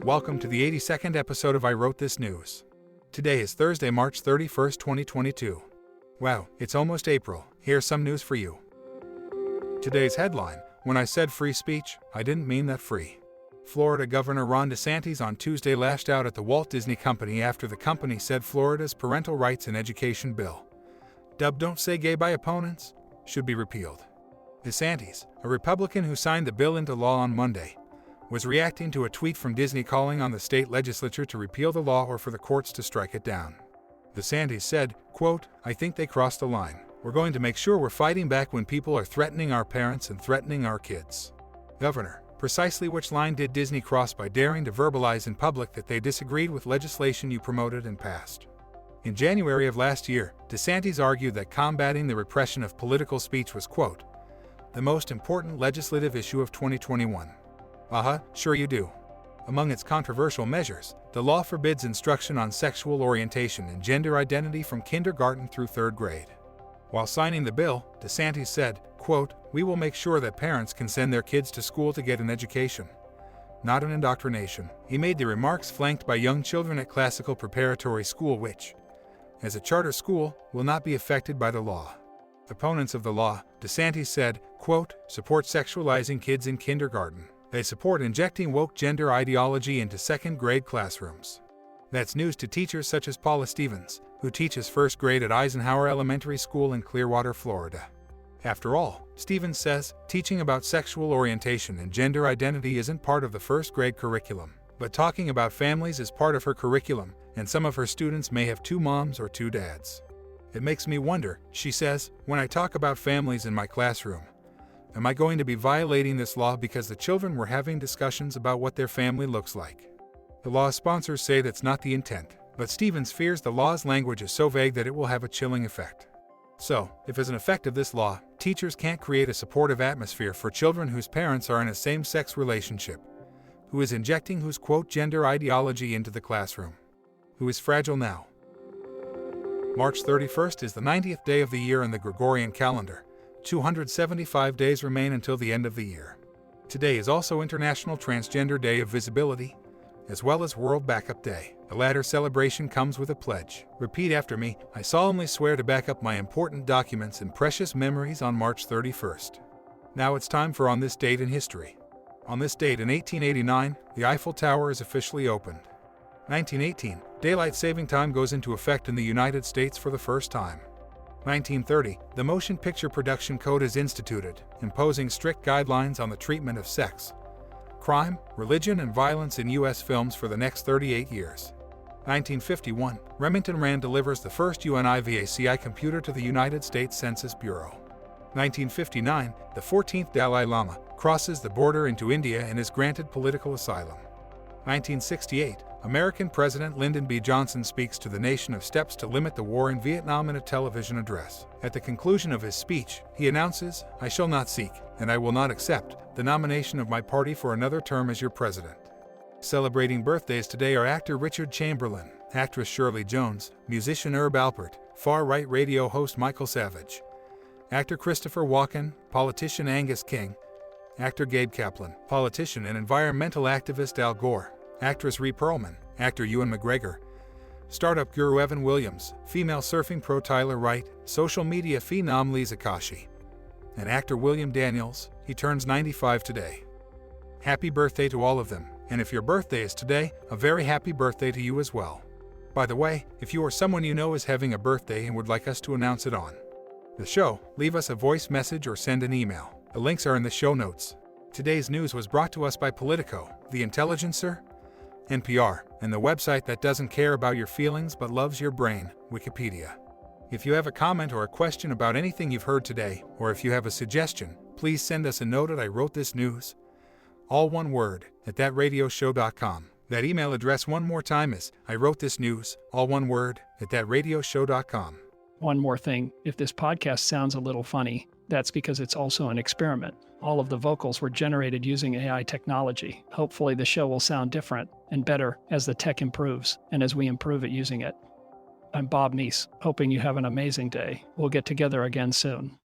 Welcome to the 82nd episode of I Wrote This News. Today is Thursday, March 31st, 2022. Wow, it's almost April. Here's some news for you. Today's headline: when I said free speech, I didn't mean that free. Florida Governor Ron DeSantis on Tuesday lashed out at the Walt Disney Company after the company said Florida's parental rights and education bill, dubbed "Don't Say Gay" by opponents, should be repealed. DeSantis, a Republican who signed the bill into law on Monday, was reacting to a tweet from Disney calling on the state legislature to repeal the law or for the courts to strike it down. DeSantis said, quote, "I think they crossed the line. We're going to make sure we're fighting back when people are threatening our parents and threatening our kids." Governor, precisely which line did Disney cross by daring to verbalize in public that they disagreed with legislation you promoted and passed? In January of last year, DeSantis argued that combating the repression of political speech was, quote, "the most important legislative issue of 2021. Sure you do. Among its controversial measures, the law forbids instruction on sexual orientation and gender identity from kindergarten through third grade. While signing the bill, DeSantis said, quote, "We will make sure that parents can send their kids to school to get an education, not an indoctrination." He made the remarks flanked by young children at Classical Preparatory School which, as a charter school, will not be affected by the law. Opponents of the law, DeSantis said, quote, "support sexualizing kids in kindergarten. They support injecting woke gender ideology into second-grade classrooms." That's news to teachers such as Paula Stevens, who teaches first grade at Eisenhower Elementary School in Clearwater, Florida. After all, Stevens says, teaching about sexual orientation and gender identity isn't part of the first-grade curriculum, but talking about families is part of her curriculum, and some of her students may have two moms or two dads. "It makes me wonder," she says, "when I talk about families in my classroom, am I going to be violating this law because the children were having discussions about what their family looks like?" The law's sponsors say that's not the intent, but Stevens fears the law's language is so vague that it will have a chilling effect. So, if as an effect of this law, teachers can't create a supportive atmosphere for children whose parents are in a same-sex relationship, who is injecting whose, quote, gender ideology into the classroom? Who is fragile now? March 31st is the 90th day of the year in the Gregorian calendar. 275 days remain until the end of the year. Today is also International Transgender Day of Visibility, as well as World Backup Day. The latter celebration comes with a pledge. Repeat after me: I solemnly swear to back up my important documents and precious memories on March 31st. Now it's time for On This Date in History. On this date in 1889, the Eiffel Tower is officially opened. 1918, daylight saving time goes into effect in the United States for the first time. 1930, the Motion Picture Production Code is instituted, imposing strict guidelines on the treatment of sex, crime, religion, and violence in U.S. films for the next 38 years. 1951, Remington Rand delivers the first UNIVACI computer to the United States Census Bureau. 1959, the 14th Dalai Lama crosses the border into India and is granted political asylum. 1968, American President Lyndon B. Johnson speaks to the nation of steps to limit the war in Vietnam in a television address. At the conclusion of his speech, he announces, "I shall not seek, and I will not accept, the nomination of my party for another term as your president." Celebrating birthdays today are actor Richard Chamberlain, actress Shirley Jones, musician Herb Alpert, far-right radio host Michael Savage, actor Christopher Walken, politician Angus King, actor Gabe Kaplan, politician and environmental activist Al Gore, actress Rhea Perlman, actor Ewan McGregor, startup guru Evan Williams, female surfing pro Tyler Wright, social media phenom Lisa Kashi, and actor William Daniels. He turns 95 today. Happy birthday to all of them, and if your birthday is today, a very happy birthday to you as well. By the way, if you or someone you know is having a birthday and would like us to announce it on the show, leave us a voice message or send an email. The links are in the show notes. Today's news was brought to us by Politico, The Intelligencer, NPR, and the website that doesn't care about your feelings but loves your brain, Wikipedia. If you have a comment or a question about anything you've heard today, or if you have a suggestion, please send us a note at IWroteThisNews, all one word, at thatradioshow.com. That email address one more time is IWroteThisNews, all one word, at thatradioshow.com. One more thing, if this podcast sounds a little funny, that's because it's also an experiment. All of the vocals were generated using AI technology. Hopefully the show will sound different and better as the tech improves and as we improve at using it. I'm Bob Neese, hoping you have an amazing day. We'll get together again soon.